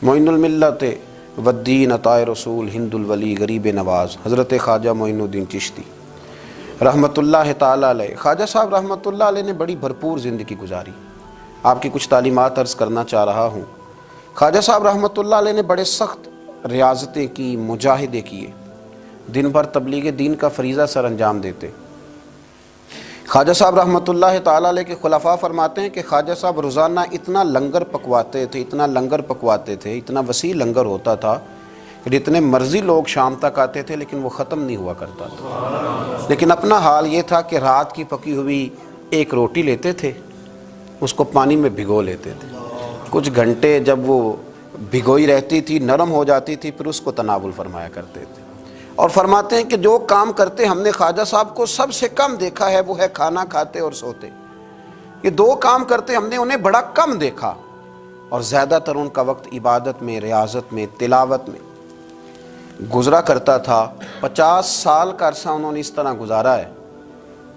معین الملت والدین عطائے رسول ہند الولی غریب نواز حضرت خواجہ معین الدین چشتی رحمۃ اللہ تعالیٰ علیہ۔ خواجہ صاحب رحمۃ اللہ علیہ نے بڑی بھرپور زندگی گزاری۔ آپ کی کچھ تعلیمات عرض کرنا چاہ رہا ہوں۔ خواجہ صاحب رحمۃ اللہ علیہ نے بڑے سخت ریاضتیں کی، مجاہدے کیے، دن بھر تبلیغ دین کا فریضہ سر انجام دیتے۔ خواجہ صاحب رحمۃ اللہ تعالیٰ علیہ کے خلفاء فرماتے ہیں کہ خواجہ صاحب روزانہ اتنا لنگر پکواتے تھے، اتنا وسیع لنگر ہوتا تھا کہ جتنے مرضی لوگ شام تک آتے تھے لیکن وہ ختم نہیں ہوا کرتا تھا۔ لیکن اپنا حال یہ تھا کہ رات کی پکی ہوئی ایک روٹی لیتے تھے، اس کو پانی میں بھگو لیتے تھے، کچھ گھنٹے جب وہ بھگوئی رہتی تھی نرم ہو جاتی تھی، پھر اس کو تناول فرمایا کرتے تھے۔ اور فرماتے ہیں کہ جو کام کرتے ہم نے خواجہ صاحب کو سب سے کم دیکھا ہے وہ ہے کھانا کھاتے اور سوتے۔ یہ دو کام کرتے ہم نے انہیں بڑا کم دیکھا، اور زیادہ تر ان کا وقت عبادت میں، ریاضت میں، تلاوت میں گزرا کرتا تھا۔ 50 سال کا عرصہ انہوں نے اس طرح گزارا ہے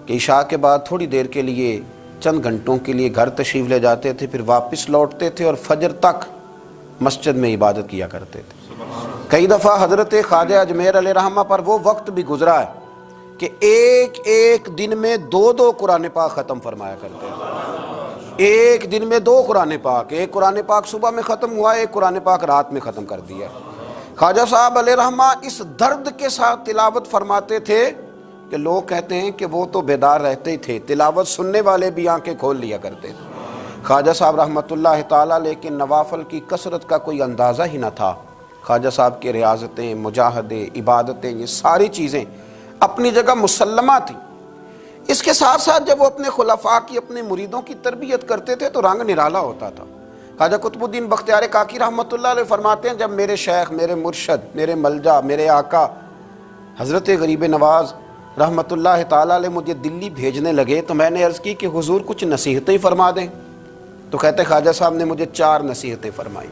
کہ عشاء کے بعد تھوڑی دیر کے لیے، چند گھنٹوں کے لیے گھر تشریف لے جاتے تھے، پھر واپس لوٹتے تھے اور فجر تک مسجد میں عبادت کیا کرتے تھے۔ کئی دفعہ حضرت خواجہ اجمیر علیہ رحمہ پر وہ وقت بھی گزرا ہے کہ ایک دن میں 2 قرآن پاک ختم فرمایا کرتے تھے۔ ایک دن میں 2 قرآن پاک، ایک قرآن پاک صبح میں ختم ہوا، ایک قرآن پاک رات میں ختم کر دیا۔ خواجہ صاحب علیہ رحمہ اس درد کے ساتھ تلاوت فرماتے تھے کہ لوگ کہتے ہیں کہ وہ تو بیدار رہتے ہی تھے، تلاوت سننے والے بھی آنکھیں کھول لیا کرتے تھے۔ خواجہ صاحب رحمۃ اللہ تعالیٰ لیکن نوافل کی کثرت کا کوئی اندازہ ہی نہ تھا۔ خواجہ صاحب کی ریاضتیں، مجاہدے، عبادتیں، یہ ساری چیزیں اپنی جگہ مسلمہ تھیں۔ اس کے ساتھ ساتھ جب وہ اپنے خلفاء کی، اپنے مریدوں کی تربیت کرتے تھے تو رنگ نرالا ہوتا تھا۔ خواجہ قطب الدین بختیار کاکی رحمۃ اللہ علیہ فرماتے ہیں جب میرے شیخ، میرے مرشد، میرے ملجا، میرے آقا حضرت غریب نواز رحمۃ اللہ تعالیٰ علیہ مجھے دلی بھیجنے لگے تو میں نے عرض کی کہ حضور کچھ نصیحتیں فرما دیں۔ تو کہتے خواجہ صاحب نے مجھے 4 نصیحتیں فرمائی،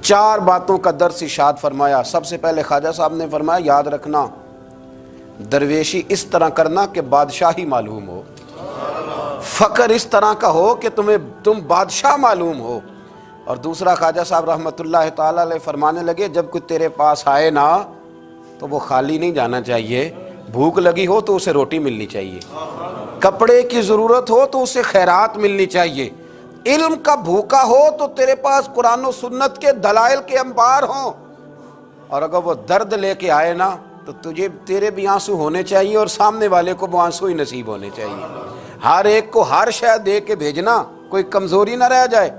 4 باتوں کا درس ارشاد فرمایا۔ سب سے پہلے خواجہ صاحب نے فرمایا یاد رکھنا درویشی اس طرح کرنا کہ بادشاہی معلوم ہو، فقر اس طرح کا ہو کہ تم بادشاہ معلوم ہو۔ اور دوسرا خواجہ صاحب رحمۃ اللہ تعالیٰ علیہ فرمانے لگے جب کوئی تیرے پاس آئے نا تو وہ خالی نہیں جانا چاہیے، بھوک لگی ہو تو اسے روٹی ملنی چاہیے، کپڑے کی ضرورت ہو تو اسے خیرات ملنی چاہیے، علم کا بھوکا ہو تو تیرے پاس قرآن و سنت کے دلائل کے انبار ہوں، اور اگر وہ درد لے کے آئے نا تو تیرے بھی آنسو ہونے چاہیے اور سامنے والے کو وہ آنسو ہی نصیب ہونے چاہیے۔ ہر ایک کو ہر شے دے کے بھیجنا، کوئی کمزوری نہ رہ جائے۔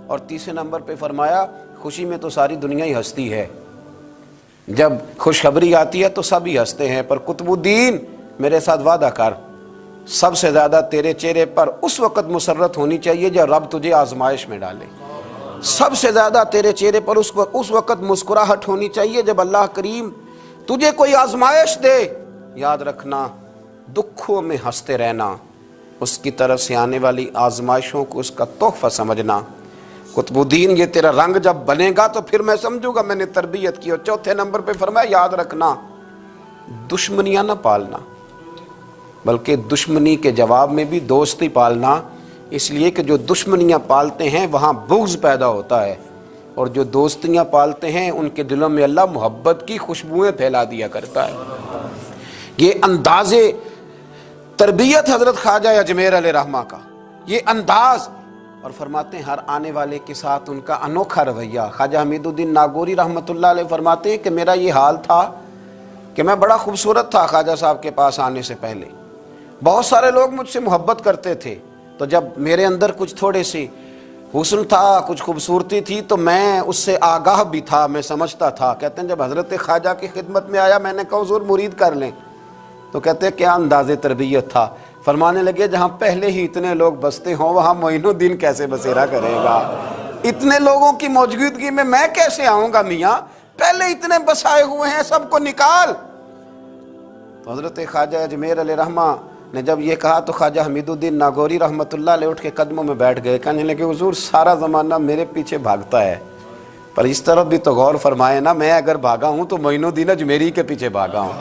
اور تیسرے نمبر پہ فرمایا خوشی میں تو ساری دنیا ہی ہنستی ہے، جب خوشخبری آتی ہے تو سب ہی ہنستے ہیں، پر قطب الدین میرے ساتھ وعدہ کر سب سے زیادہ تیرے چہرے پر اس وقت مسرت ہونی چاہیے جب رب تجھے آزمائش میں ڈالے، سب سے زیادہ تیرے چہرے پر اس وقت مسکراہٹ ہونی چاہیے جب اللہ کریم تجھے کوئی آزمائش دے۔ یاد رکھنا دکھوں میں ہنستے رہنا، اس کی طرف سے آنے والی آزمائشوں کو اس کا تحفہ سمجھنا۔ قطب الدین یہ تیرا رنگ جب بنے گا تو پھر میں سمجھوں گا میں نے تربیت کی۔ اور چوتھے نمبر پہ فرمایا یاد رکھنا دشمنیاں نہ پالنا، بلکہ دشمنی کے جواب میں بھی دوستی پالنا، اس لیے کہ جو دشمنیاں پالتے ہیں وہاں بغض پیدا ہوتا ہے، اور جو دوستیاں پالتے ہیں ان کے دلوں میں اللہ محبت کی خوشبوئیں پھیلا دیا کرتا ہے۔ یہ انداز تربیت حضرت خواجہ اجمیر علیہ رحمہ کا، یہ انداز، اور فرماتے ہیں ہر آنے والے کے ساتھ ان کا انوکھا رویہ۔ خواجہ حمید الدین ناگوری رحمۃ اللہ علیہ فرماتے ہیں کہ میرا یہ حال تھا کہ میں بڑا خوبصورت تھا خواجہ صاحب کے پاس آنے سے پہلے، بہت سارے لوگ مجھ سے محبت کرتے تھے، تو جب میرے اندر کچھ تھوڑے سی حسن تھا، کچھ خوبصورتی تھی تو میں اس سے آگاہ بھی تھا، میں سمجھتا تھا۔ کہتے ہیں جب حضرت خواجہ کی خدمت میں آیا میں نے کہا حضور مرید کر لیں، تو کہتے ہیں کیا انداز تربیت تھا۔ فرمانے لگے جہاں پہلے ہی اتنے لوگ بستے ہوں وہاں معین الدین کیسے بسیرا کرے گا، اتنے لوگوں کی موجودگی میں کیسے آؤں گا میاں، پہلے اتنے بسائے ہوئے ہیں سب کو نکال۔ تو حضرت خواجہ اجمیر علیہ رحمہ نے جب یہ کہا تو خواجہ حمید الدین ناگوری رحمۃ اللہ علیہ اٹھ کے قدموں میں بیٹھ گئے، کہنے لگے حضور سارا زمانہ میرے پیچھے بھاگتا ہے، پر اس طرف بھی تو غور فرمائے نا، میں اگر بھاگا ہوں تو معین الدین اجمیری کے پیچھے بھاگا ہوں،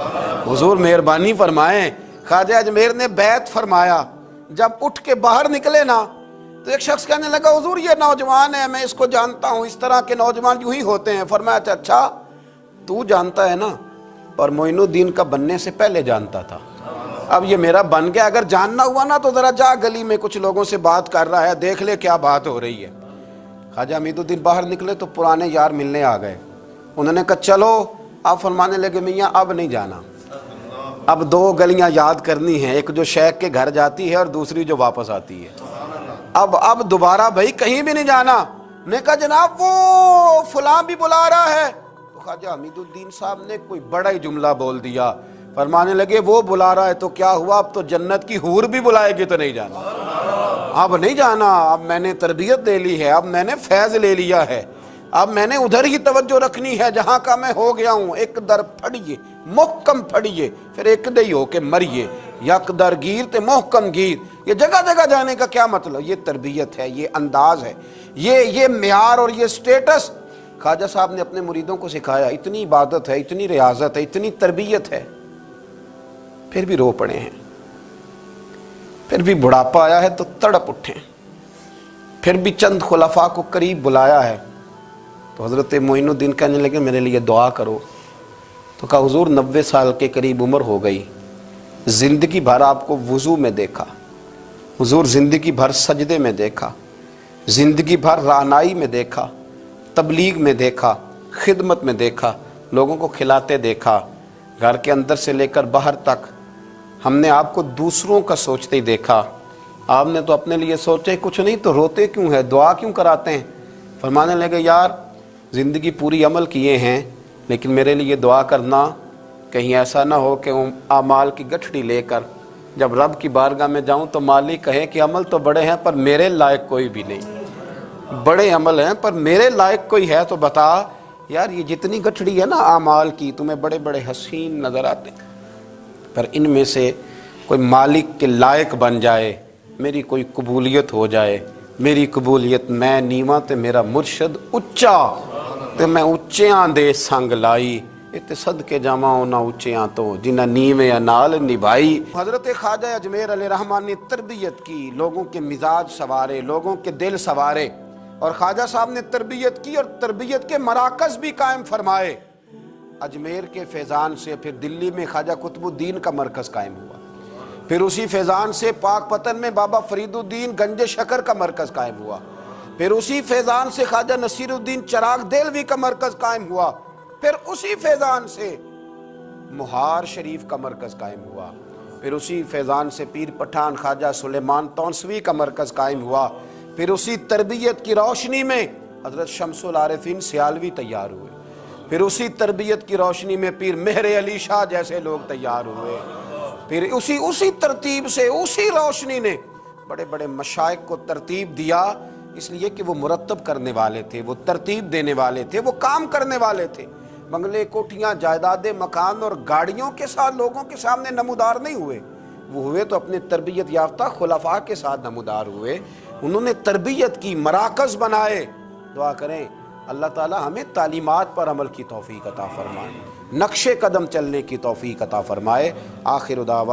حضور مہربانی فرمائیں۔ خواجہ اجمیر نے بیعت فرمایا، جب اٹھ کے باہر نکلے نا تو ایک شخص کہنے لگا حضور یہ نوجوان ہے، میں اس کو جانتا ہوں، اس طرح کے نوجوان یوں ہی ہوتے ہیں۔ فرمایا اچھا تو جانتا ہے نا، پر معین الدین کا بننے سے پہلے جانتا تھا، اب یہ میرا بن گیا، اگر جاننا ہوا نا تو ذرا جا گلی میں کچھ لوگوں سے بات کر رہا ہے، دیکھ لے کیا بات ہو رہی ہے۔ خواجہ حمید الدین باہر نکلے تو پرانے یار ملنے آ گئے، انہوں نے کہا چلو، آپ فرمانے لگے میاں اب نہیں جانا، اب دو گلیاں یاد کرنی ہیں، ایک جو شیخ کے گھر جاتی ہے اور دوسری جو واپس آتی ہے، اب دوبارہ بھائی کہیں بھی نہیں جانا۔ نے کہا جناب وہ فلاں بھی بلا رہا ہے، تو خواجہ حمید الدین صاحب نے کوئی بڑا ہی جملہ بول دیا، فرمانے لگے وہ بلا رہا ہے تو کیا ہوا، اب تو جنت کی حور بھی بلائے گی تو نہیں جانا، اب نہیں جانا، اب میں نے تربیت لے لی ہے، اب میں نے فیض لے لیا ہے، اب میں نے ادھر ہی توجہ رکھنی ہے جہاں کا میں ہو گیا ہوں۔ ایک در پھڑیے محکم پھڑیے، پھر ایک دئی ہو کے مریے، یک در گیر تے محکم گیر۔ یہ جگہ جگہ جانے کا کیا مطلب؟ یہ تربیت ہے، یہ انداز ہے، یہ معیار اور یہ سٹیٹس خواجہ صاحب نے اپنے مریدوں کو سکھایا۔ اتنی عبادت ہے، اتنی ریاضت ہے، اتنی تربیت ہے، پھر بھی رو پڑے ہیں، پھر بھی بڑھاپا آیا ہے تو تڑپ اٹھے، پھر بھی چند خلفاء کو قریب بلایا ہے۔ تو حضرت معین الدین کہنے لگے میرے لیے دعا کرو۔ تو کہا حضور 90 سال کے قریب عمر ہو گئی، زندگی بھر آپ کو وضو میں دیکھا، حضور زندگی بھر سجدے میں دیکھا، زندگی بھر رعنائی میں دیکھا، تبلیغ میں دیکھا، خدمت میں دیکھا، لوگوں کو کھلاتے دیکھا، گھر کے اندر سے لے کر باہر تک ہم نے آپ کو دوسروں کا سوچتے ہی دیکھا۔ آپ نے تو اپنے لیے سوچے کچھ نہیں تو روتے کیوں ہے، دعا کیوں کراتے ہیں؟ فرمانے لگے یار زندگی پوری عمل کیے ہیں، لیکن میرے لیے دعا کرنا، کہیں ایسا نہ ہو کہ اعمال کی گٹھڑی لے کر جب رب کی بارگاہ میں جاؤں تو مالک کہے کہ عمل تو بڑے ہیں پر میرے لائق کوئی بھی نہیں، بڑے عمل ہیں پر میرے لائق کوئی ہے تو بتا۔ یار یہ جتنی گٹھڑی ہے نا اعمال کی، تمہیں بڑے بڑے حسین نظر آتے ہیں، پر ان میں سے کوئی مالک کے لائق بن جائے، میری کوئی قبولیت ہو جائے، میری قبولیت میں نیواں تے میرا مرشد اچا تے میں اچیاں دے سنگ لائی، اتے صدقے جاواں نہ اچیاں تو جنہ نیویں نال نبھائی۔ حضرت خواجہ اجمیر علیہ رحمان نے تربیت کی، لوگوں کے مزاج سوارے، لوگوں کے دل سوارے، اور خواجہ صاحب نے تربیت کی اور تربیت کے مراکز بھی قائم فرمائے۔ اجمیر کے فیضان سے پھر دلی میں خواجہ قطب الدین کا مرکز قائم ہوا، پھر اسی فیضان سے پاک پتن میں بابا فرید الدین گنج شکر کا مرکز قائم ہوا، پھر اسی فیضان سے خواجہ نصیر الدین چراغ دہلوی کا مرکز قائم ہوا، پھر اسی فیضان سے مہار شریف کا مرکز قائم ہوا، پھر اسی فیضان سے پیر پٹھان خواجہ سلیمان تونسوی کا مرکز قائم ہوا، پھر اسی تربیت کی روشنی میں حضرت شمس العارفین سیالوی تیار ہوئے، پھر اسی تربیت کی روشنی میں پیر مہر علی شاہ جیسے لوگ تیار ہوئے، پھر اسی ترتیب سے اسی روشنی نے بڑے بڑے مشائخ کو ترتیب دیا، اس لیے کہ وہ مرتب کرنے والے تھے، وہ ترتیب دینے والے تھے، وہ کام کرنے والے تھے۔ بنگلے، کوٹھیاں، جائیدادیں، مکان اور گاڑیوں کے ساتھ لوگوں کے سامنے نمودار نہیں ہوئے، وہ ہوئے تو اپنے تربیت یافتہ خلفاء کے ساتھ نمودار ہوئے، انہوں نے تربیت کی، مراکز بنائے۔ دعا کریں اللہ تعالی ہمیں تعلیمات پر عمل کی توفیق عطا فرمائے، نقش قدم چلنے کی توفیق عطا فرمائے۔ آخر دعوانا